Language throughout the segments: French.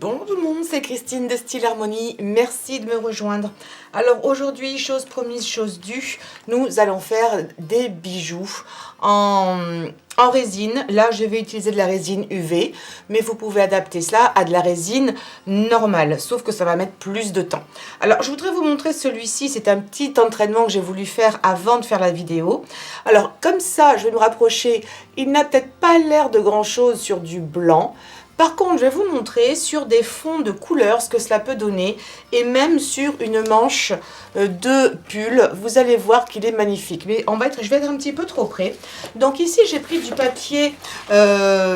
Bonjour tout le monde, c'est Christine de Style Harmonie, merci de me rejoindre. Alors aujourd'hui, chose promise, chose due, nous allons faire des bijoux en résine. Là, je vais utiliser de la résine UV, mais vous pouvez adapter cela à de la résine normale, sauf que ça va mettre plus de temps. Alors, je voudrais vous montrer celui-ci, c'est un petit entraînement que j'ai voulu faire avant de faire la vidéo. Alors, comme ça, je vais me rapprocher, il n'a peut-être pas l'air de grand-chose sur du blanc. Par contre, je vais vous montrer sur des fonds de couleurs ce que cela peut donner et même sur une manche de pull, vous allez voir qu'il est magnifique. Mais je vais être un petit peu trop près. Donc ici, j'ai pris du papier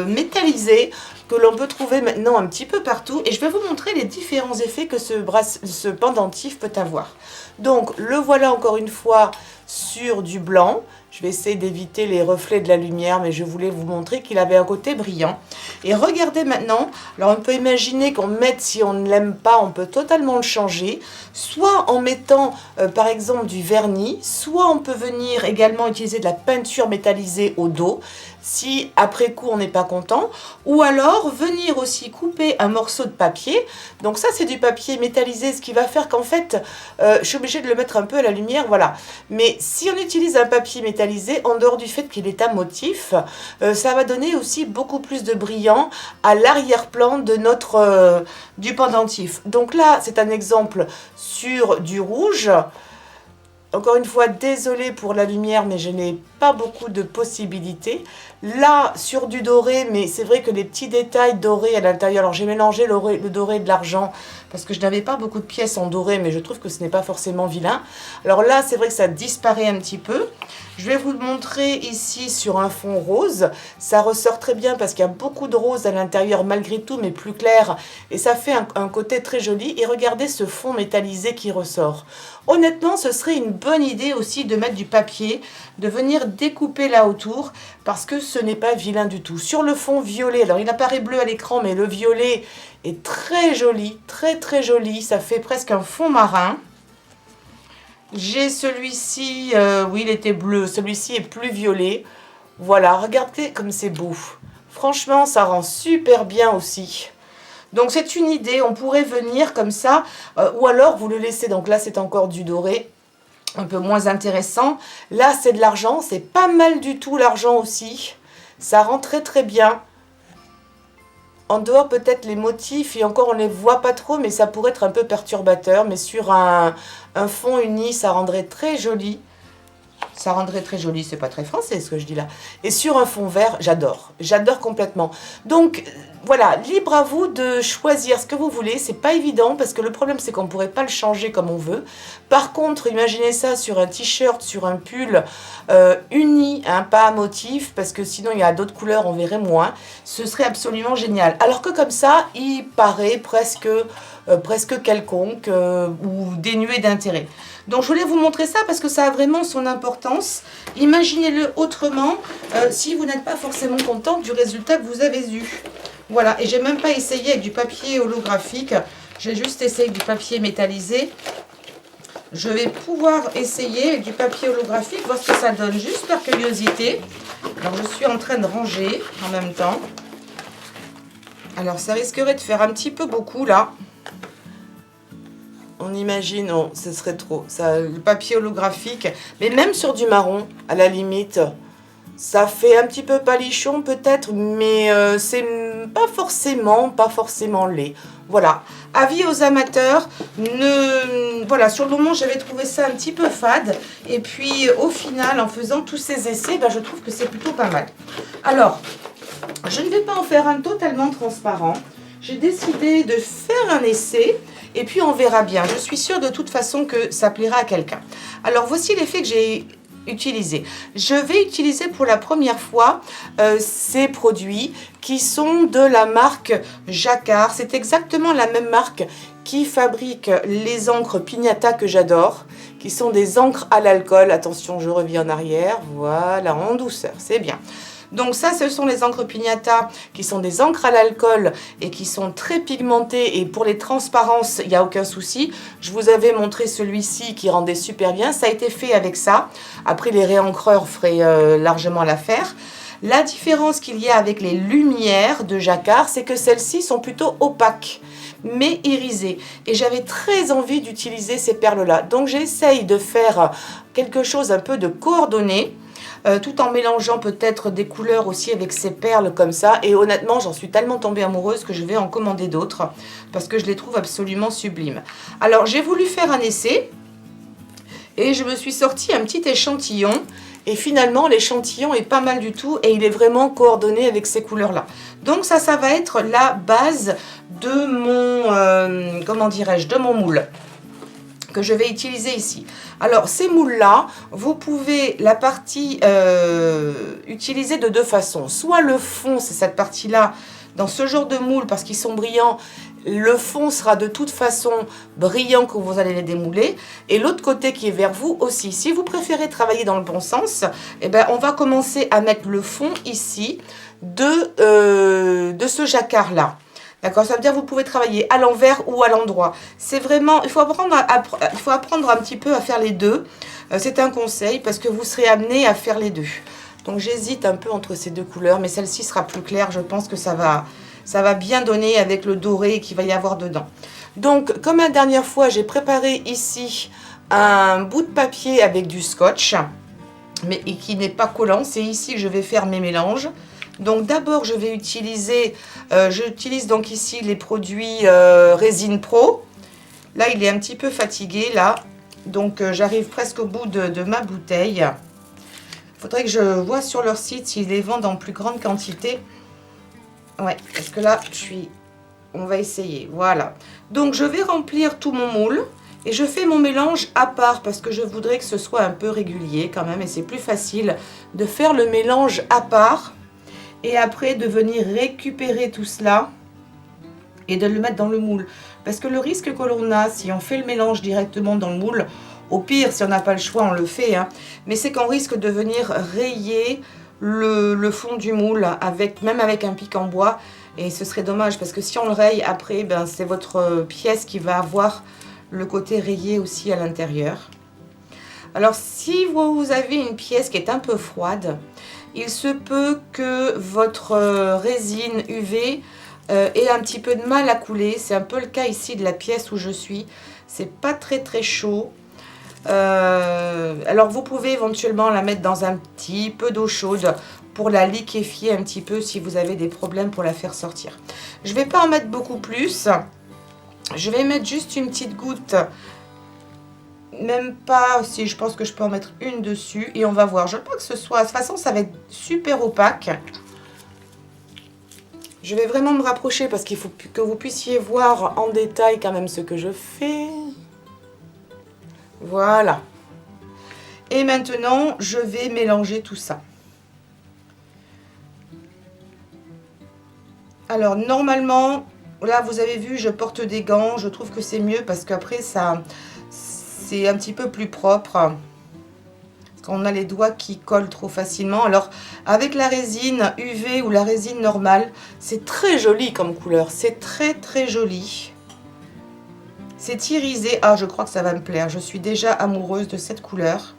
métallisé que l'on peut trouver maintenant un petit peu partout et je vais vous montrer les différents effets que ce pendentif peut avoir. Donc, le voilà encore une fois sur du blanc. Je vais essayer d'éviter les reflets de la lumière, mais je voulais vous montrer qu'il avait un côté brillant. Et regardez maintenant, alors on peut imaginer qu'on mette, si on ne l'aime pas, on peut totalement le changer, soit en mettant par exemple du vernis, soit on peut venir également utiliser de la peinture métallisée au dos, si après coup on n'est pas content, ou alors venir aussi couper un morceau de papier. Donc ça c'est du papier métallisé, ce qui va faire qu'en fait, je suis obligée de le mettre un peu à la lumière, voilà. Mais si on utilise un papier métallisé, en dehors du fait qu'il est un motif, ça va donner aussi beaucoup plus de brillant à l'arrière-plan de du pendentif. Donc là, c'est un exemple sur du rouge. Encore une fois, désolée pour la lumière, mais je n'ai pas beaucoup de possibilités. Là, sur du doré, mais c'est vrai que les petits détails dorés à l'intérieur, alors j'ai mélangé le doré et de l'argent, parce que je n'avais pas beaucoup de pièces en doré, mais je trouve que ce n'est pas forcément vilain. Alors là, c'est vrai que ça disparaît un petit peu. Je vais vous le montrer ici sur un fond rose. Ça ressort très bien parce qu'il y a beaucoup de rose à l'intérieur malgré tout, mais plus clair. Et ça fait un côté très joli. Et regardez ce fond métallisé qui ressort. Honnêtement, ce serait une bonne idée aussi de mettre du papier, de venir découper là autour, parce que ce n'est pas vilain du tout. Sur le fond violet, alors il apparaît bleu à l'écran, mais le violet est très joli, très très joli. Ça fait presque un fond marin. J'ai celui-ci, oui il était bleu, celui-ci est plus violet. Voilà, regardez comme c'est beau. Franchement, ça rend super bien aussi. Donc c'est une idée, on pourrait venir comme ça, ou alors vous le laissez, donc là c'est encore du doré, un peu moins intéressant. Là c'est de l'argent, c'est pas mal du tout l'argent aussi. Ça rend très très bien. En dehors peut-être les motifs, et encore on ne les voit pas trop, mais ça pourrait être un peu perturbateur. Mais sur un fond uni, ça rendrait très joli. Ça rendrait très joli, c'est pas très français ce que je dis là. Et sur un fond vert, j'adore. J'adore complètement. Donc voilà, libre à vous de choisir ce que vous voulez. C'est pas évident parce que le problème c'est qu'on ne pourrait pas le changer comme on veut. Par contre, imaginez ça sur un t-shirt, sur un pull uni, hein, pas à motif, parce que sinon il y a d'autres couleurs, on verrait moins. Ce serait absolument génial. Alors que comme ça, il paraît presque quelconque ou dénué d'intérêt. Donc je voulais vous montrer ça parce que ça a vraiment son importance. Imaginez-le autrement si vous n'êtes pas forcément content du résultat que vous avez eu. Voilà, et j'ai même pas essayé avec du papier holographique, j'ai juste essayé avec du papier métallisé. Je vais pouvoir essayer avec du papier holographique, voir ce que ça donne, juste par curiosité. Alors je suis en train de ranger en même temps. Alors ça risquerait de faire un petit peu beaucoup là. On imagine, non, ce serait trop. Ça, le papier holographique, mais même sur du marron, à la limite, ça fait un petit peu palichon peut-être, mais c'est pas forcément laid. Voilà. Avis aux amateurs, voilà, sur le moment j'avais trouvé ça un petit peu fade, et puis au final, en faisant tous ces essais, je trouve que c'est plutôt pas mal. Alors, je ne vais pas en faire un totalement transparent. J'ai décidé de faire un essai et puis on verra bien. Je suis sûre de toute façon que ça plaira à quelqu'un. Alors voici l'effet que j'ai utilisé. Je vais utiliser pour la première fois ces produits qui sont de la marque Jacquard. C'est exactement la même marque qui fabrique les encres Pignata que j'adore, qui sont des encres à l'alcool. Attention, je reviens en arrière. Voilà, en douceur, c'est bien. Donc ça, ce sont les encres Pignata qui sont des encres à l'alcool et qui sont très pigmentées. Et pour les transparences, il n'y a aucun souci. Je vous avais montré celui-ci qui rendait super bien. Ça a été fait avec ça. Après, les réencreurs feraient largement l'affaire. La différence qu'il y a avec les lumières de Jacquard, c'est que celles-ci sont plutôt opaques. mais irisées. Et j'avais très envie d'utiliser ces perles-là. Donc j'essaye de faire quelque chose un peu de coordonné, tout en mélangeant peut-être des couleurs aussi avec ces perles comme ça. Et honnêtement, j'en suis tellement tombée amoureuse que je vais en commander d'autres parce que je les trouve absolument sublimes. Alors, j'ai voulu faire un essai et je me suis sorti un petit échantillon. Et finalement, l'échantillon est pas mal du tout et il est vraiment coordonné avec ces couleurs-là. Donc ça va être la base de mon, comment dirais-je, de mon moule que je vais utiliser ici. Alors, ces moules-là, vous pouvez la partie utiliser de deux façons. Soit le fond, c'est cette partie-là, dans ce genre de moule, parce qu'ils sont brillants, le fond sera de toute façon brillant quand vous allez les démouler. Et l'autre côté qui est vers vous aussi. Si vous préférez travailler dans le bon sens, eh ben, on va commencer à mettre le fond ici de ce jacquard-là. D'accord, ça veut dire que vous pouvez travailler à l'envers ou à l'endroit. C'est vraiment, il faut apprendre un petit peu à faire les deux. C'est un conseil parce que vous serez amené à faire les deux. Donc j'hésite un peu entre ces deux couleurs, mais celle-ci sera plus claire. Je pense que ça va bien donner avec le doré qu'il va y avoir dedans. Donc comme la dernière fois, j'ai préparé ici un bout de papier avec du scotch, mais qui n'est pas collant. C'est ici que je vais faire mes mélanges. Donc d'abord je vais utiliser, j'utilise donc ici les produits Résine Pro. Là il est un petit peu fatigué là, donc j'arrive presque au bout de ma bouteille. Il faudrait que je vois sur leur site s'ils les vendent en plus grande quantité. Ouais, parce que là on va essayer, voilà. Donc je vais remplir tout mon moule et je fais mon mélange à part parce que je voudrais que ce soit un peu régulier quand même et c'est plus facile de faire le mélange à part. Et après de venir récupérer tout cela et de le mettre dans le moule. Parce que le risque que l'on a, si on fait le mélange directement dans le moule, au pire, si on n'a pas le choix, on le fait, hein, mais c'est qu'on risque de venir rayer le fond du moule, même avec un pic en bois. Et ce serait dommage, parce que si on le raye après, ben, c'est votre pièce qui va avoir le côté rayé aussi à l'intérieur. Alors, si vous avez une pièce qui est un peu froide, il se peut que votre résine UV ait un petit peu de mal à couler. C'est un peu le cas ici de la pièce où je suis. C'est pas très très chaud. Alors vous pouvez éventuellement la mettre dans un petit peu d'eau chaude pour la liquéfier un petit peu si vous avez des problèmes pour la faire sortir. Je vais pas en mettre beaucoup plus. Je vais mettre juste une petite goutte. Même pas, si je pense que je peux en mettre une dessus et on va voir. Je veux pas que ce soit, de toute façon ça va être super opaque. Je vais vraiment me rapprocher parce qu'il faut que vous puissiez voir en détail quand même ce que je fais. Voilà. Et maintenant je vais mélanger tout ça. Alors normalement, là vous avez vu, je porte des gants. Je trouve que c'est mieux parce qu'après ça... c'est un petit peu plus propre. Parce qu'on a les doigts qui collent trop facilement. Alors, avec la résine UV ou la résine normale, c'est très joli comme couleur. C'est très très joli. C'est irisé. Ah, je crois que ça va me plaire. Je suis déjà amoureuse de cette couleur.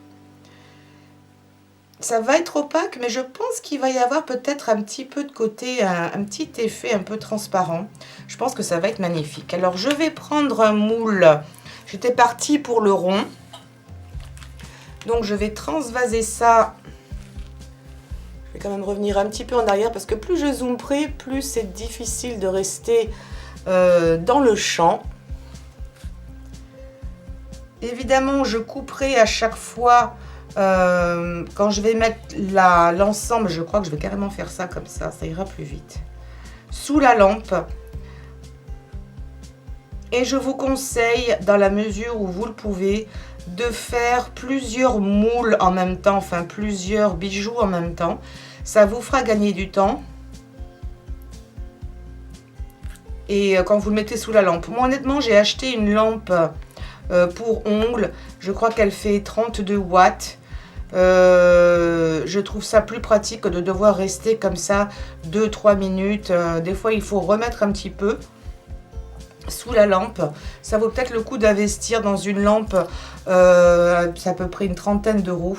Ça va être opaque, mais je pense qu'il va y avoir peut-être un petit peu de côté, un petit effet un peu transparent. Je pense que ça va être magnifique. Alors, je vais prendre un moule. J'étais partie pour le rond. Donc je vais transvaser ça. Je vais quand même revenir un petit peu en arrière parce que plus je zoome près, plus c'est difficile de rester dans le champ. Évidemment, je couperai à chaque fois quand je vais mettre l'ensemble. Je crois que je vais carrément faire ça comme ça ira plus vite. Sous la lampe. Et je vous conseille, dans la mesure où vous le pouvez, de faire plusieurs moules en même temps, enfin plusieurs bijoux en même temps. Ça vous fera gagner du temps. Et quand vous le mettez sous la lampe. Moi honnêtement, j'ai acheté une lampe pour ongles. Je crois qu'elle fait 32 watts. Je trouve ça plus pratique que de devoir rester comme ça 2-3 minutes. Des fois, il faut remettre un petit peu sous la lampe. Ça vaut peut-être le coup d'investir dans une lampe, c'est à peu près une trentaine d'euros.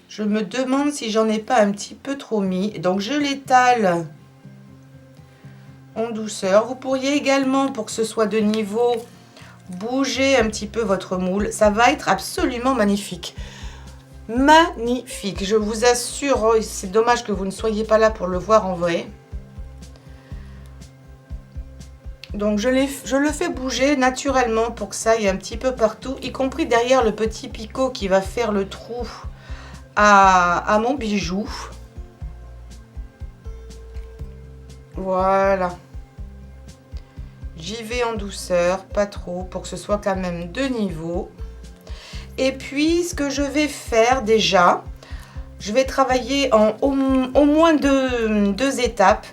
Je me demande si j'en ai pas un petit peu trop mis. Donc je l'étale en douceur. Vous pourriez également, pour que ce soit de niveau, bouger un petit peu votre moule. Ça va être absolument magnifique. Magnifique, je vous assure. Oh, c'est dommage que vous ne soyez pas là pour le voir en vrai. Donc je le fais bouger naturellement pour que ça aille un petit peu partout, y compris derrière le petit picot qui va faire le trou à mon bijou. Voilà. J'y vais en douceur, pas trop, pour que ce soit quand même de niveau. Et puis ce que je vais faire déjà, je vais travailler en au moins deux étapes.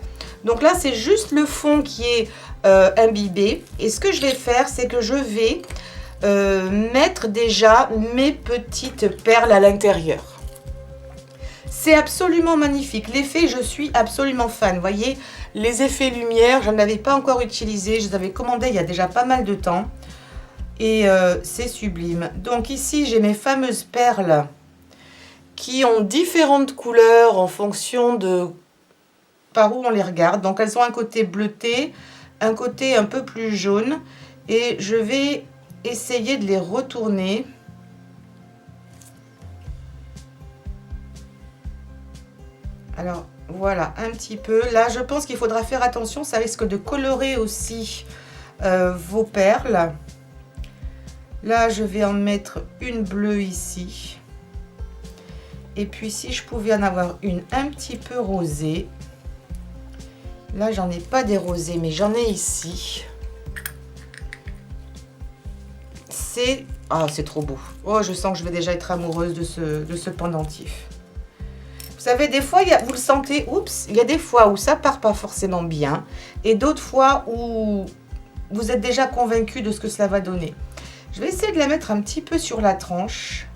Donc là c'est juste le fond qui est imbibé. Et ce que je vais faire, c'est que je vais mettre déjà mes petites perles à l'intérieur. C'est absolument magnifique. L'effet, je suis absolument fan. Vous voyez, les effets lumière, je n'avais pas encore utilisé. Je les avais commandés il y a déjà pas mal de temps. Et c'est sublime. Donc ici, j'ai mes fameuses perles qui ont différentes couleurs en fonction de par où on les regarde. Donc elles ont un côté bleuté, un côté un peu plus jaune. Et je vais essayer de les retourner. Alors voilà, un petit peu. Là, je pense qu'il faudra faire attention. Ça risque de colorer aussi vos perles. Là, je vais en mettre une bleue ici. Et puis, si je pouvais en avoir une un petit peu rosée. Là, j'en ai pas des rosés, mais j'en ai ici. C'est... Ah, c'est trop beau. Oh, je sens que je vais déjà être amoureuse de ce pendentif. Vous savez, des fois, vous le sentez, oups, il y a des fois où ça part pas forcément bien. Et d'autres fois où vous êtes déjà convaincu de ce que cela va donner. Je vais essayer de la mettre un petit peu sur la tranche.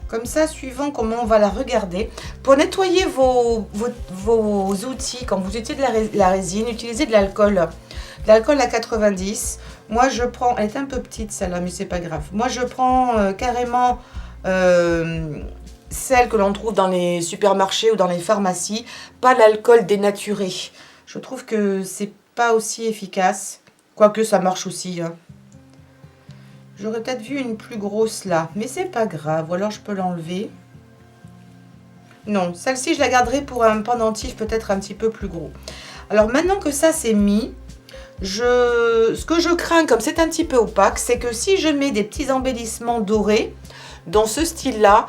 Comme ça, suivant comment on va la regarder. Pour nettoyer vos outils, quand vous utilisez de la résine, utilisez de l'alcool. De l'alcool à 90. Moi, je prends... Elle est un peu petite, celle-là, mais c'est pas grave. Moi, je prends carrément celle que l'on trouve dans les supermarchés ou dans les pharmacies. Pas l'alcool dénaturé. Je trouve que c'est pas aussi efficace. Quoique, ça marche aussi, hein. J'aurais peut-être vu une plus grosse là, mais c'est pas grave, ou alors je peux l'enlever. Non, celle-ci je la garderai pour un pendentif peut-être un petit peu plus gros. Alors maintenant que ça c'est mis, ce que je crains comme c'est un petit peu opaque, c'est que si je mets des petits embellissements dorés dans ce style-là,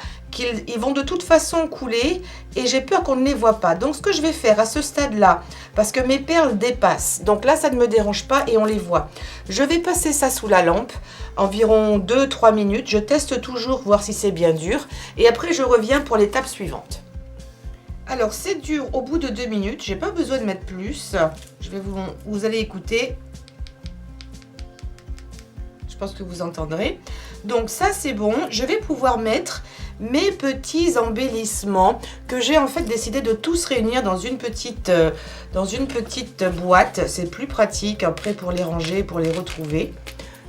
ils vont de toute façon couler et j'ai peur qu'on ne les voit pas. Donc ce que je vais faire à ce stade-là, parce que mes perles dépassent, donc là ça ne me dérange pas et on les voit. Je vais passer ça sous la lampe, environ 2-3 minutes. Je teste toujours, voir si c'est bien dur. Et après je reviens pour l'étape suivante. Alors c'est dur au bout de 2 minutes, j'ai pas besoin de mettre plus. Vous allez écouter. Je pense que vous entendrez. Donc ça c'est bon, je vais pouvoir mettre mes petits embellissements que j'ai en fait décidé de tous réunir dans une petite boîte. C'est plus pratique après pour les ranger, pour les retrouver.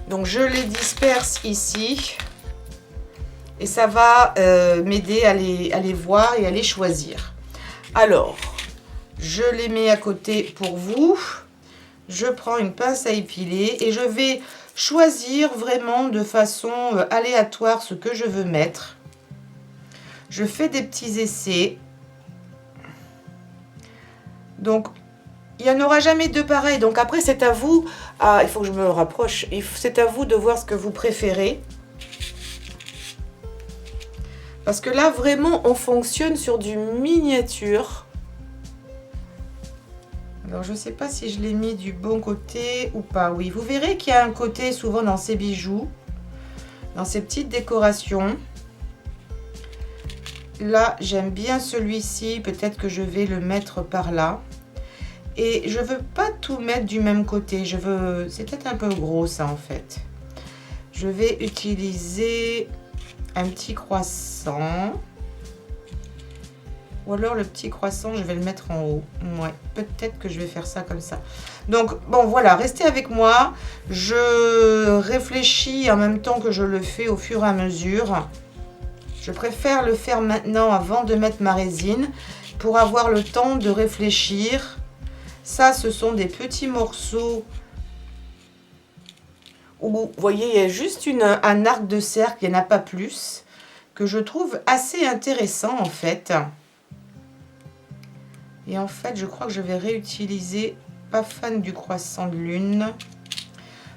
Donc je les disperse ici et ça va m'aider à les voir et à les choisir. Alors, je les mets à côté pour vous. Je prends une pince à épiler et je vais choisir vraiment de façon aléatoire ce que je veux mettre. Je fais des petits essais. Donc, il n'y en aura jamais deux pareils. Donc après, c'est à vous. Ah, il faut que je me rapproche. C'est à vous de voir ce que vous préférez. Parce que là, vraiment, on fonctionne sur du miniature. Alors, je ne sais pas si je l'ai mis du bon côté ou pas. Oui, vous verrez qu'il y a un côté souvent dans ces bijoux, dans ces petites décorations. Là, j'aime bien celui-ci. Peut-être que je vais le mettre par là. Et je veux pas tout mettre du même côté. C'est peut-être un peu gros ça en fait. Je vais utiliser un petit croissant. Ou alors le petit croissant, je vais le mettre en haut. Ouais, peut-être que je vais faire ça comme ça. Donc, bon, voilà, restez avec moi. Je réfléchis en même temps que je le fais au fur et à mesure. Je préfère le faire maintenant avant de mettre ma résine pour avoir le temps de réfléchir. Ça, ce sont des petits morceaux où, vous voyez, il y a juste un arc de cercle, il n'y en a pas plus, que je trouve assez intéressant en fait. Et en fait, je crois que je vais réutiliser, pas fan du croissant de lune.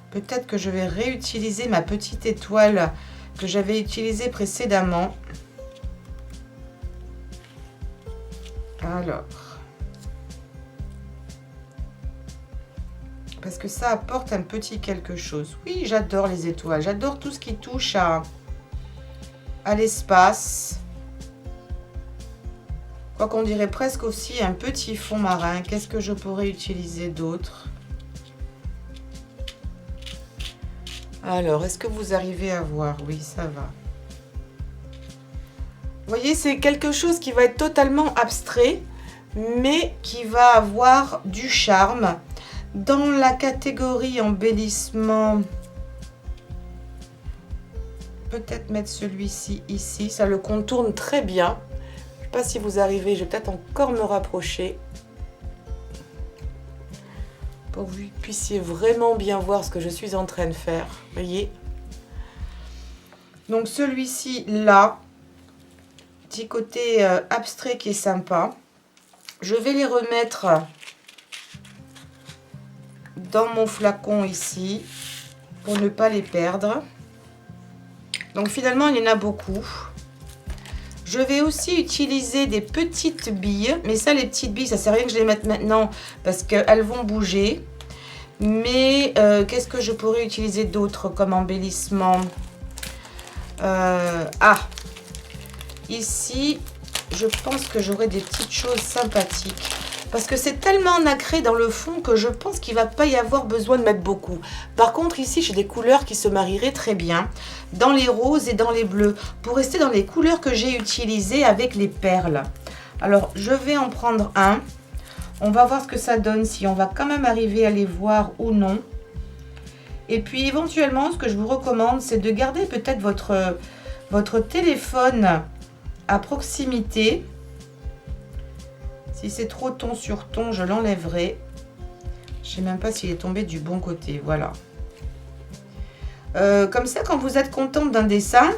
Peut-être que je vais réutiliser ma petite étoile que j'avais utilisée précédemment. Alors, parce que ça apporte un petit quelque chose. Oui, j'adore les étoiles. J'adore tout ce qui touche à l'espace. Quoi qu'on dirait presque aussi un petit fond marin. Qu'est-ce que je pourrais utiliser d'autre? Alors, est-ce que vous arrivez à voir? Oui, ça va. Vous voyez, c'est quelque chose qui va être totalement abstrait, mais qui va avoir du charme. Dans la catégorie embellissement, peut-être mettre celui-ci ici, ça le contourne très bien. Je ne sais pas si vous arrivez, je vais peut-être encore me rapprocher pour que vous puissiez vraiment bien voir ce que je suis en train de faire. Vous voyez? Donc celui-ci là, petit côté abstrait qui est sympa. Je vais les remettre dans mon flacon ici pour ne pas les perdre. Donc finalement il y en a beaucoup. Je vais aussi utiliser des petites billes, mais ça les petites billes ça sert à rien que je les mette maintenant parce qu'elles vont bouger. Mais qu'est-ce que je pourrais utiliser d'autre comme embellissement? Ici je pense que j'aurai des petites choses sympathiques. Parce que c'est tellement nacré dans le fond que je pense qu'il ne va pas y avoir besoin de mettre beaucoup. Par contre, ici, j'ai des couleurs qui se marieraient très bien dans les roses et dans les bleus. Pour rester dans les couleurs que j'ai utilisées avec les perles. Alors, je vais en prendre un. On va voir ce que ça donne, si on va quand même arriver à les voir ou non. Et puis, éventuellement, ce que je vous recommande, c'est de garder peut-être votre téléphone à proximité. Si c'est trop ton sur ton, je l'enlèverai. Je ne sais même pas s'il est tombé du bon côté. Voilà. Comme ça, quand vous êtes contente d'un dessin,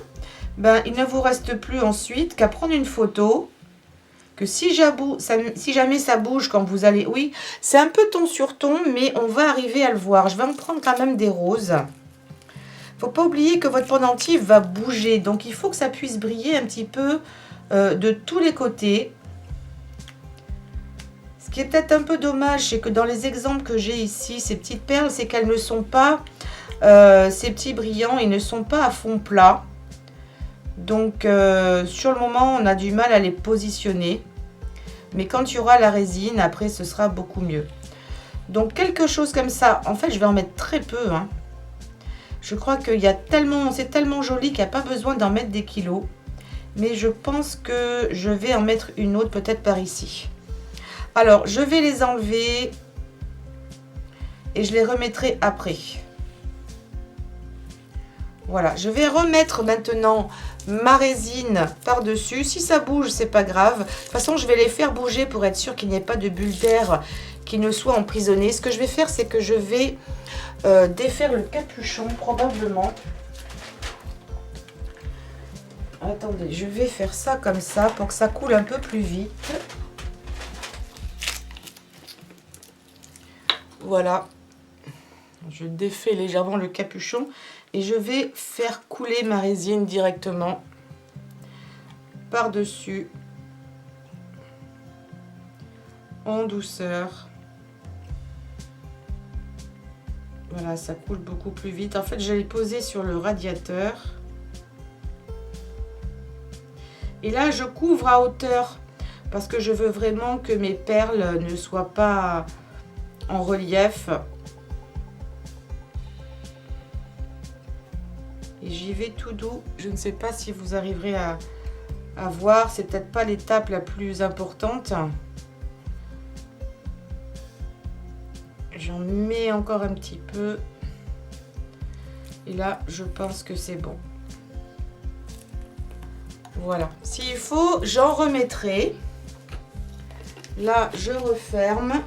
ben, il ne vous reste plus ensuite qu'à prendre une photo. Que si jamais ça bouge quand vous allez... Oui, c'est un peu ton sur ton, mais on va arriver à le voir. Je vais en prendre quand même des roses. Il ne faut pas oublier que votre pendentif va bouger. Donc, il faut que ça puisse briller un petit peu de tous les côtés. Ce qui est peut-être un peu dommage, c'est que dans les exemples que j'ai ici, ces petites perles, c'est qu'elles ne sont pas, ces petits brillants, ils ne sont pas à fond plat. Donc, sur le moment, on a du mal à les positionner. Mais quand il y aura la résine, après, ce sera beaucoup mieux. Donc, quelque chose comme ça, en fait, je vais en mettre très peu. Hein. Je crois qu'il y a tellement, c'est tellement joli qu'il n'y a pas besoin d'en mettre des kilos. Mais je pense que je vais en mettre une autre, peut-être par ici. Alors, je vais les enlever et je les remettrai après. Voilà, je vais remettre maintenant ma résine par-dessus. Si ça bouge, c'est pas grave. De toute façon, je vais les faire bouger pour être sûr qu'il n'y ait pas de bulles d'air qui ne soient emprisonnées. Ce que je vais faire, c'est que je vais défaire le capuchon, probablement. Attendez, je vais faire ça comme ça pour que ça coule un peu plus vite. Voilà, je défais légèrement le capuchon et je vais faire couler ma résine directement par-dessus en douceur. Voilà, ça coule beaucoup plus vite. En fait, je l'ai posé sur le radiateur. Et là, je couvre à hauteur parce que je veux vraiment que mes perles ne soient pas en relief. Et j'y vais tout doux. Je ne sais pas si vous arriverez à voir. C'est peut-être pas l'étape la plus importante. J'en mets encore un petit peu. Et là, je pense que c'est bon. Voilà. S'il faut, j'en remettrai. Là, je referme.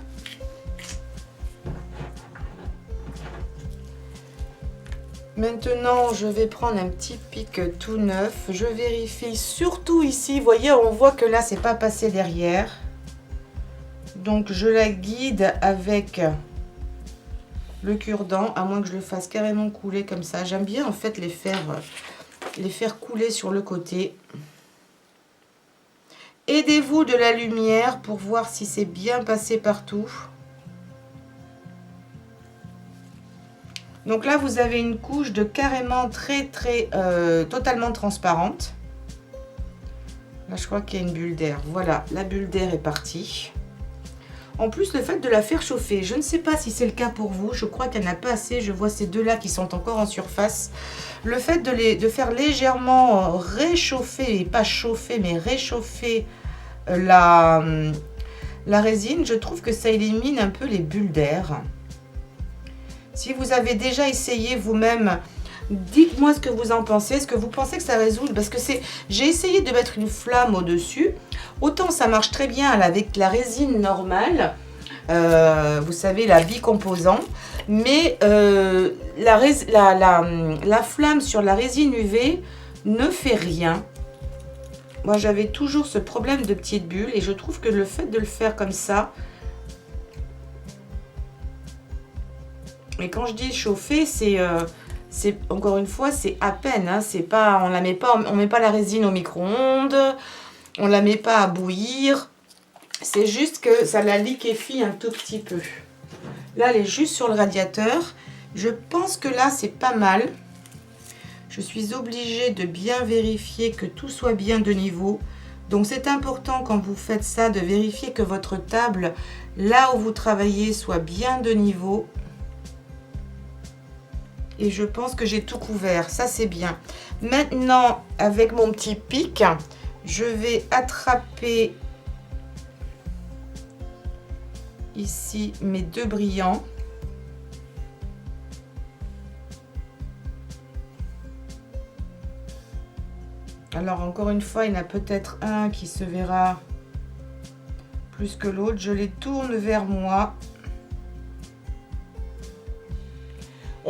Maintenant, je vais prendre un petit pic tout neuf. Je vérifie surtout ici. Vous voyez, on voit que là, c'est pas passé derrière. Donc, je la guide avec le cure-dent, à moins que je le fasse carrément couler comme ça. J'aime bien, en fait, les faire couler sur le côté. Aidez-vous de la lumière pour voir si c'est bien passé partout. Donc là, vous avez une couche de carrément totalement transparente. Là, je crois qu'il y a une bulle d'air. Voilà, la bulle d'air est partie. En plus, le fait de la faire chauffer, je ne sais pas si c'est le cas pour vous. Je crois qu'elle n'a pas assez. Je vois ces deux-là qui sont encore en surface. Le fait de faire légèrement réchauffer, et pas chauffer, mais réchauffer la résine, je trouve que ça élimine un peu les bulles d'air. Si vous avez déjà essayé vous-même, dites-moi ce que vous en pensez. Est-ce que vous pensez que ça résout? Parce que j'ai essayé de mettre une flamme au-dessus. Autant ça marche très bien avec la résine normale, vous savez, la bicomposant. Mais la flamme sur la résine UV ne fait rien. Moi, j'avais toujours ce problème de petites bulles. Et je trouve que le fait de le faire comme ça... Et quand je dis chauffer, c'est encore une fois, c'est à peine. Hein, c'est pas, on met pas la résine au micro-ondes, on la met pas à bouillir. C'est juste que ça la liquéfie un tout petit peu. Là, elle est juste sur le radiateur. Je pense que là, c'est pas mal. Je suis obligée de bien vérifier que tout soit bien de niveau. Donc, c'est important quand vous faites ça de vérifier que votre table, là où vous travaillez, soit bien de niveau. Et je pense que j'ai tout couvert. Ça, c'est bien. Maintenant, avec mon petit pic, je vais attraper ici mes deux brillants. Alors, encore une fois, il y en a peut-être un qui se verra plus que l'autre. Je les tourne vers moi.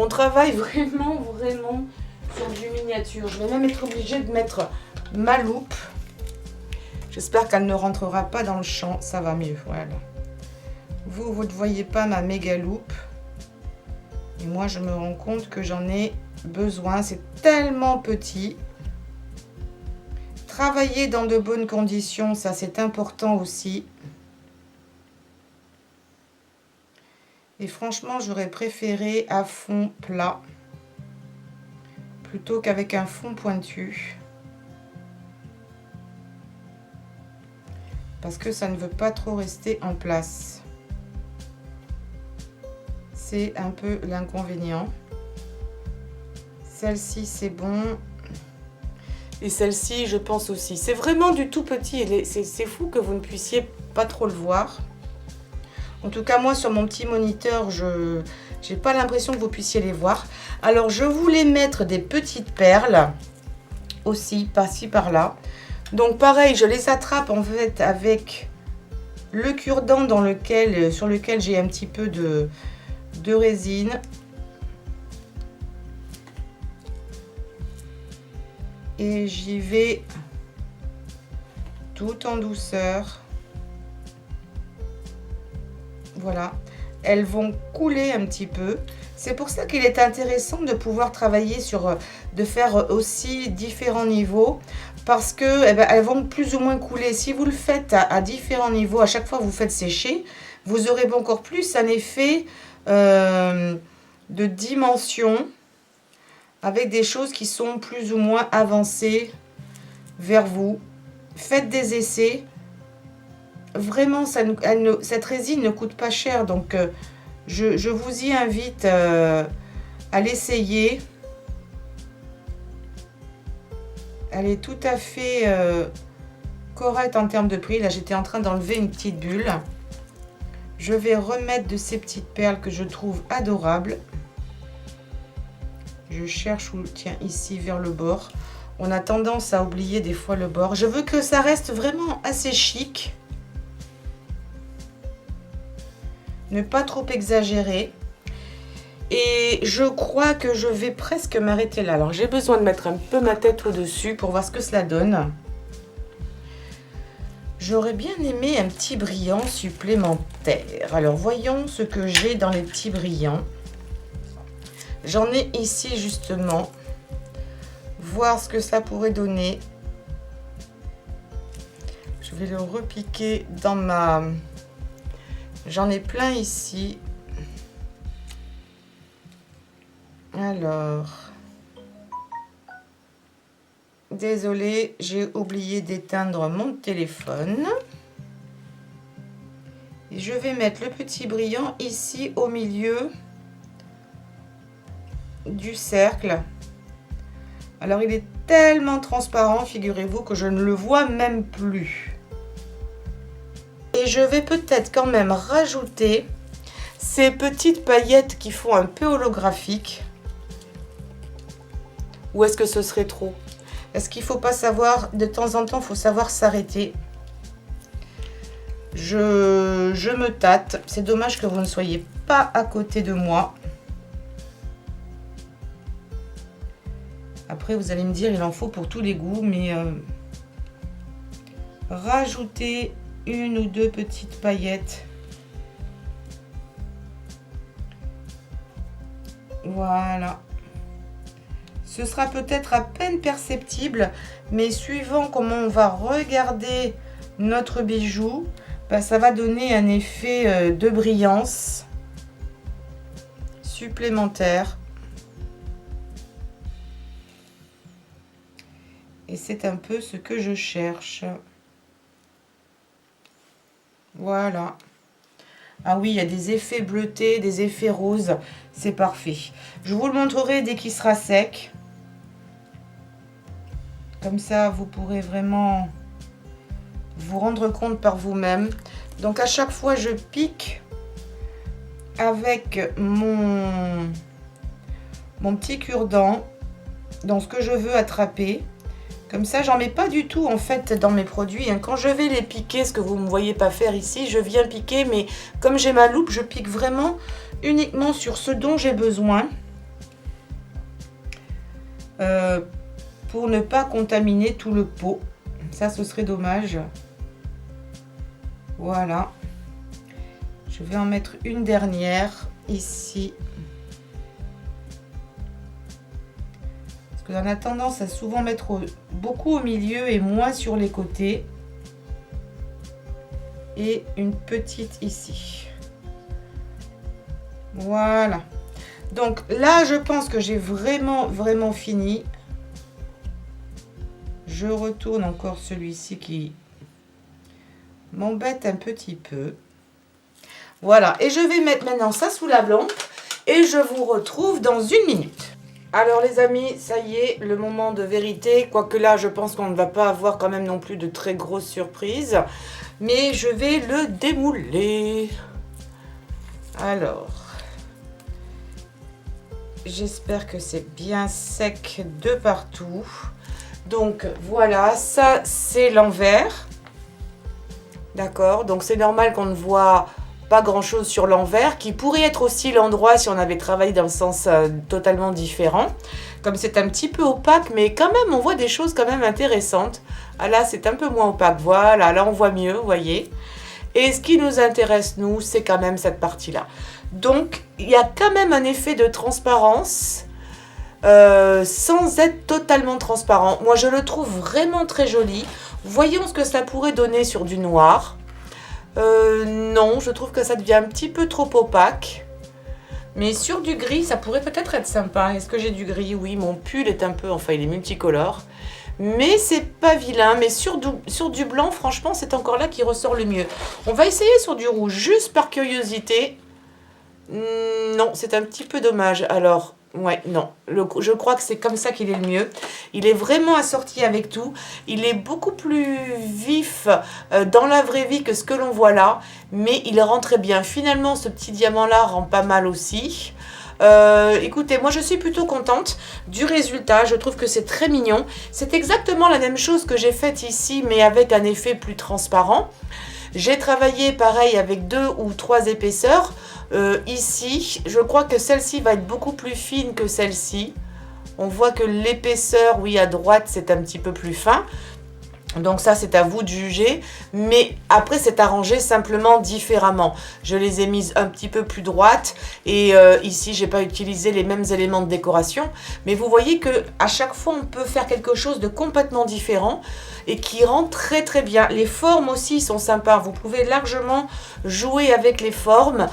On travaille vraiment sur du miniature. Je vais même être obligée de mettre ma loupe. J'espère qu'elle ne rentrera pas dans le champ. Ça va mieux, voilà. Vous ne voyez pas ma méga loupe. Et moi, je me rends compte que j'en ai besoin. C'est tellement petit. Travailler dans de bonnes conditions, ça c'est important aussi. Et franchement, j'aurais préféré à fond plat plutôt qu'avec un fond pointu. Parce que ça ne veut pas trop rester en place. C'est un peu l'inconvénient. Celle-ci, c'est bon. Et celle-ci, je pense aussi. C'est vraiment du tout petit. C'est fou que vous ne puissiez pas trop le voir. En tout cas, moi, sur mon petit moniteur, je n'ai pas l'impression que vous puissiez les voir. Alors, je voulais mettre des petites perles aussi, par-ci, par-là. Donc, pareil, je les attrape en fait avec le cure-dent sur lequel j'ai un petit peu de résine. Et j'y vais tout en douceur. Voilà, elles vont couler un petit peu. C'est pour ça qu'il est intéressant de pouvoir travailler de faire aussi différents niveaux. Parce que elles vont plus ou moins couler. Si vous le faites à différents niveaux, à chaque fois que vous faites sécher, vous aurez encore plus un effet de dimension. Avec des choses qui sont plus ou moins avancées vers vous. Faites des essais. Vraiment, cette résine ne coûte pas cher. Donc, je vous y invite à l'essayer. Elle est tout à fait correcte en termes de prix. Là, j'étais en train d'enlever une petite bulle. Je vais remettre de ces petites perles que je trouve adorables. Je cherche où, tiens, ici vers le bord. On a tendance à oublier des fois le bord. Je veux que ça reste vraiment assez chic. Ne pas trop exagérer. Et je crois que je vais presque m'arrêter là. Alors j'ai besoin de mettre un peu ma tête au-dessus pour voir ce que cela donne. J'aurais bien aimé un petit brillant supplémentaire. Alors voyons ce que j'ai dans les petits brillants. J'en ai ici justement. Voir ce que ça pourrait donner. Je vais le repiquer dans ma... J'en ai plein ici. Alors... Désolée, j'ai oublié d'éteindre mon téléphone. Et je vais mettre le petit brillant ici au milieu du cercle. Alors il est tellement transparent, figurez-vous, que je ne le vois même plus. Et je vais peut-être quand même rajouter ces petites paillettes qui font un peu holographique. Ou est-ce que ce serait trop? Est-ce qu'il ne faut pas savoir, de temps en temps, il faut savoir s'arrêter. Je me tâte. C'est dommage que vous ne soyez pas à côté de moi. Après, vous allez me dire, il en faut pour tous les goûts, mais rajoutez une ou deux petites paillettes. Voilà. Ce sera peut-être à peine perceptible, mais suivant comment on va regarder notre bijou, ben, ça va donner un effet de brillance supplémentaire. Et c'est un peu ce que je cherche. Voilà. Ah oui, il y a des effets bleutés, des effets roses. C'est parfait. Je vous le montrerai dès qu'il sera sec. Comme ça, vous pourrez vraiment vous rendre compte par vous-même. Donc, à chaque fois, je pique avec mon petit cure-dent dans ce que je veux attraper. Comme ça, j'en mets pas du tout en fait dans mes produits. Quand je vais les piquer, ce que vous ne me voyez pas faire ici, je viens piquer, mais comme j'ai ma loupe, je pique vraiment uniquement sur ce dont j'ai besoin. Pour ne pas contaminer tout le pot. Ça, ce serait dommage. Voilà. Je vais en mettre une dernière ici. Parce qu'on a tendance à souvent mettre beaucoup au milieu et moins sur les côtés. Et une petite ici. Voilà. Donc là, je pense que j'ai vraiment fini. Je retourne encore celui-ci qui m'embête un petit peu. Voilà, et je vais mettre maintenant ça sous la lampe et je vous retrouve dans une minute. Alors les amis, ça y est, le moment de vérité. Quoique là, je pense qu'on ne va pas avoir quand même non plus de très grosses surprises. Mais je vais le démouler. Alors, j'espère que c'est bien sec de partout. Donc voilà, ça c'est l'envers. D'accord, donc c'est normal qu'on ne voit pas grand chose sur l'envers, qui pourrait être aussi l'endroit si on avait travaillé dans le sens totalement différent. Comme c'est un petit peu opaque, mais quand même on voit des choses quand même intéressantes. Ah là c'est un peu moins opaque, voilà, là on voit mieux, vous voyez. Et ce qui nous intéresse nous, c'est quand même cette partie-là. Donc il y a quand même un effet de transparence. Sans être totalement transparent. Moi je le trouve vraiment très joli. Voyons ce que ça pourrait donner sur du noir. Non, je trouve que ça devient un petit peu trop opaque. Mais sur du gris, ça pourrait peut-être être sympa. Est-ce que j'ai du gris? Oui, mon pull est un peu, enfin il est multicolore. Mais c'est pas vilain. Mais sur du blanc, franchement, c'est encore là qui ressort le mieux. On va essayer sur du rouge, juste par curiosité. Non, c'est un petit peu dommage. Alors... ouais, non, je crois que c'est comme ça qu'il est le mieux. Il est vraiment assorti avec tout. Il est beaucoup plus vif dans la vraie vie que ce que l'on voit là. Mais il rend très bien. Finalement, ce petit diamant-là rend pas mal aussi. Écoutez, moi je suis plutôt contente du résultat. Je trouve que c'est très mignon. C'est exactement la même chose que j'ai faite ici, mais avec un effet plus transparent. J'ai travaillé pareil avec 2 ou 3 épaisseurs. Ici, je crois que celle-ci va être beaucoup plus fine que celle-ci. On voit que l'épaisseur, oui, à droite, c'est un petit peu plus fin. Donc ça, c'est à vous de juger. Mais après, c'est arrangé simplement différemment. Je les ai mises un petit peu plus droites. Et ici, j'ai pas utilisé les mêmes éléments de décoration. Mais vous voyez que à chaque fois, on peut faire quelque chose de complètement différent et qui rend très très bien. Les formes aussi sont sympas. Vous pouvez largement jouer avec les formes.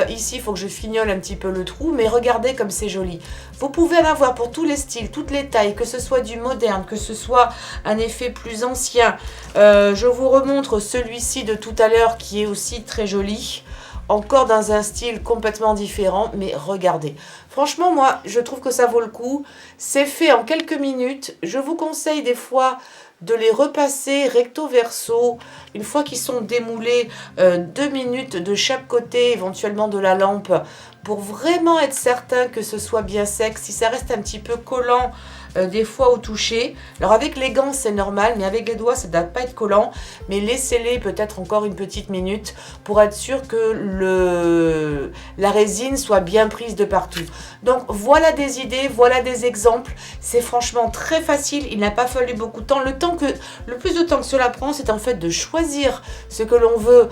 Ici, il faut que je fignole un petit peu le trou. Mais regardez comme c'est joli. Vous pouvez en avoir pour tous les styles, toutes les tailles, que ce soit du moderne, que ce soit un effet plus ancien. Je vous remontre celui-ci de tout à l'heure qui est aussi très joli. Encore dans un style complètement différent, mais regardez. Franchement, moi, je trouve que ça vaut le coup. C'est fait en quelques minutes. Je vous conseille des fois de les repasser recto verso. Une fois qu'ils sont démoulés, 2 minutes de chaque côté, éventuellement de la lampe, pour vraiment être certain que ce soit bien sec. Si ça reste un petit peu collant, des fois au toucher. Alors avec les gants c'est normal, mais avec les doigts ça ne doit pas être collant. Mais laissez-les peut-être encore une petite minute pour être sûr que la résine soit bien prise de partout. Donc voilà des idées, voilà des exemples. C'est franchement très facile, il n'a pas fallu beaucoup de temps. Le plus de temps que cela prend, c'est en fait de choisir ce que l'on veut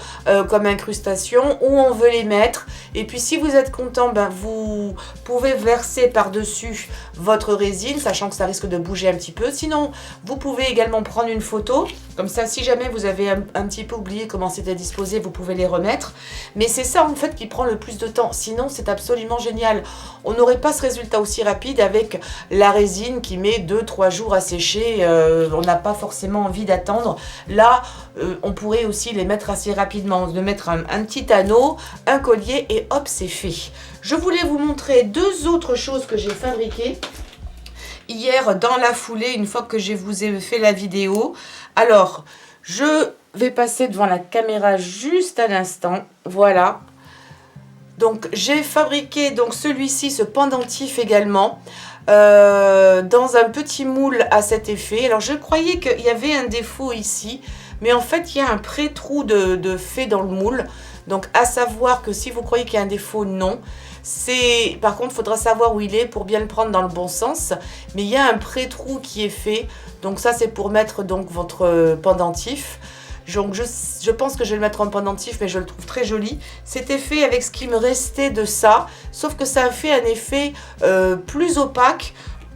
comme incrustation, où on veut les mettre. Et puis si vous êtes content, ben, vous pouvez verser par-dessus votre résine, sachant que ça risque de bouger un petit peu. Sinon, vous pouvez également prendre une photo. Comme ça, si jamais vous avez un petit peu oublié comment c'était disposé, vous pouvez les remettre. Mais c'est ça, en fait, qui prend le plus de temps. Sinon, c'est absolument génial. On n'aurait pas ce résultat aussi rapide avec la résine qui met 2-3 jours à sécher. On n'a pas forcément envie d'attendre. Là, on pourrait aussi les mettre assez rapidement. De mettre un petit anneau, un collier et hop, c'est fait. Je voulais vous montrer 2 autres choses que j'ai fabriquées hier dans la foulée, une fois que je vous ai fait la vidéo. Alors, je vais passer devant la caméra juste à l'instant. Voilà. Donc, j'ai fabriqué donc celui-ci, ce pendentif également, dans un petit moule à cet effet. Alors, je croyais qu'il y avait un défaut ici, mais en fait, il y a un pré-trou de fait dans le moule. Donc, à savoir que si vous croyez qu'il y a un défaut, non. Par contre, il faudra savoir où il est pour bien le prendre dans le bon sens. Mais il y a un pré-trou qui est fait. Donc ça, c'est pour mettre donc votre pendentif. Donc je pense que je vais le mettre en pendentif, mais je le trouve très joli. C'était fait avec ce qui me restait de ça. Sauf que ça a fait un effet plus opaque.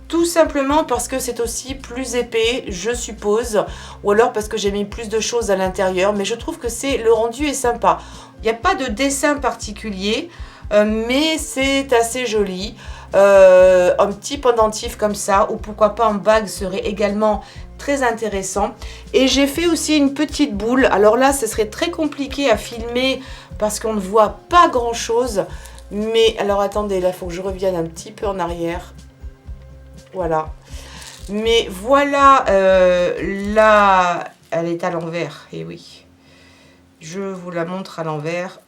Tout simplement parce que c'est aussi plus épais, je suppose. Ou alors parce que j'ai mis plus de choses à l'intérieur. Mais je trouve que le rendu est sympa. Il n'y a pas de dessin particulier. Mais c'est assez joli. Un petit pendentif comme ça, ou pourquoi pas en bague, serait également très intéressant. Et j'ai fait aussi une petite boule. Alors là, ce serait très compliqué à filmer parce qu'on ne voit pas grand chose. Mais alors attendez, là il faut que je revienne un petit peu en arrière. Voilà. Mais voilà, là, elle est à l'envers. Et oui, je vous la montre à l'envers.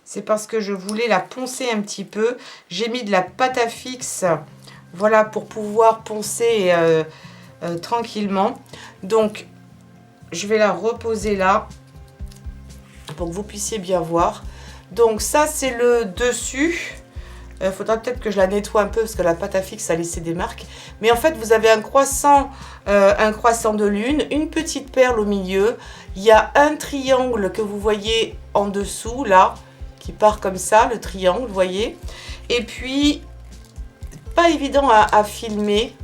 C'est parce que je voulais la poncer un petit peu. J'ai mis de la pâte à fixe, voilà, pour pouvoir poncer tranquillement. Donc, je vais la reposer là, pour que vous puissiez bien voir. Donc, ça, c'est le dessus. Il faudra peut-être que je la nettoie un peu, parce que la pâte à fixe a laissé des marques. Mais en fait, vous avez un croissant de lune, une petite perle au milieu. Il y a un triangle que vous voyez en dessous, là, qui part comme ça, le triangle, vous voyez. Et puis, pas évident à filmer,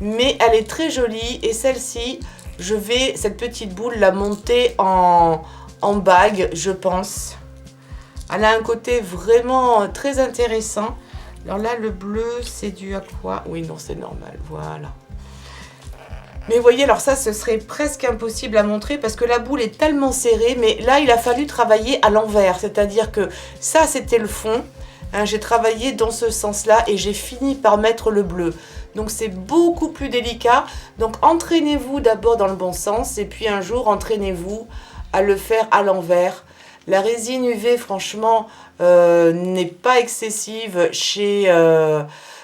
mais elle est très jolie. Et celle-ci, je vais, cette petite boule, la monter en bague, je pense. Elle a un côté vraiment très intéressant. Alors là, le bleu, c'est dû à quoi? Oui, non, c'est normal, voilà. Mais vous voyez, alors ça, ce serait presque impossible à montrer parce que la boule est tellement serrée. Mais là, il a fallu travailler à l'envers. C'est-à-dire que ça, c'était le fond. Hein, j'ai travaillé dans ce sens-là et j'ai fini par mettre le bleu. Donc, c'est beaucoup plus délicat. Donc, entraînez-vous d'abord dans le bon sens. Et puis, un jour, entraînez-vous à le faire à l'envers. La résine UV, franchement, n'est pas excessive chez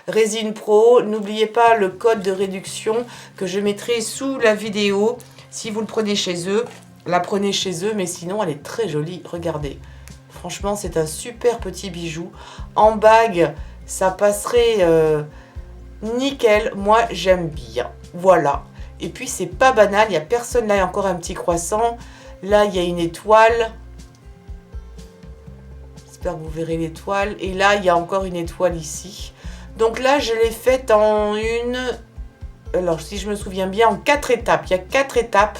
Résine Pro. N'oubliez pas le code de réduction que je mettrai sous la vidéo si vous le prenez chez eux. la prenez chez eux, mais sinon elle est très jolie, regardez. Franchement, c'est un super petit bijou. En bague, ça passerait nickel. Moi, j'aime bien. Voilà. Et puis, c'est pas banal. Il n'y a personne. Là, il y a encore un petit croissant. Là, il y a une étoile. J'espère que vous verrez l'étoile. Et là, il y a encore une étoile ici. Donc là, je l'ai faite en une... Alors, si je me souviens bien, en 4 étapes. Il y a 4 étapes.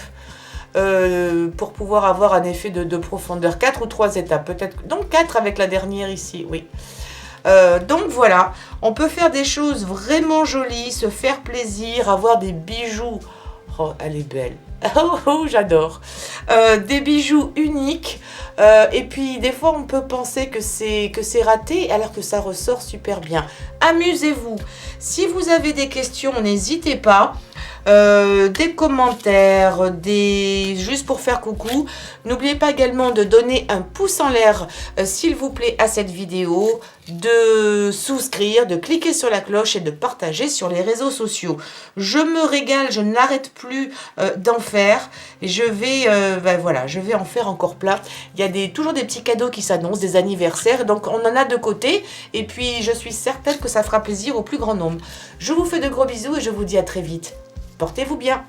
Pour pouvoir avoir un effet de profondeur. 4 ou 3 étapes peut-être. Donc 4 avec la dernière ici, oui. Donc voilà, on peut faire des choses vraiment jolies, se faire plaisir, avoir des bijoux. Oh, elle est belle. Oh, oh, j'adore. Des bijoux uniques. Et puis des fois on peut penser que c'est raté alors que ça ressort super bien. Amusez-vous. Si vous avez des questions, n'hésitez pas. Des commentaires, juste pour faire coucou. N'oubliez pas également de donner un pouce en l'air, s'il vous plaît, à cette vidéo, de souscrire, de cliquer sur la cloche et de partager sur les réseaux sociaux. Je me régale, je n'arrête plus d'en faire. Et je vais, voilà, je vais en faire encore plein. Il y a toujours des petits cadeaux qui s'annoncent, des anniversaires, donc on en a de côté. Et puis, je suis certaine que ça fera plaisir au plus grand nombre. Je vous fais de gros bisous et je vous dis à très vite. Portez-vous bien.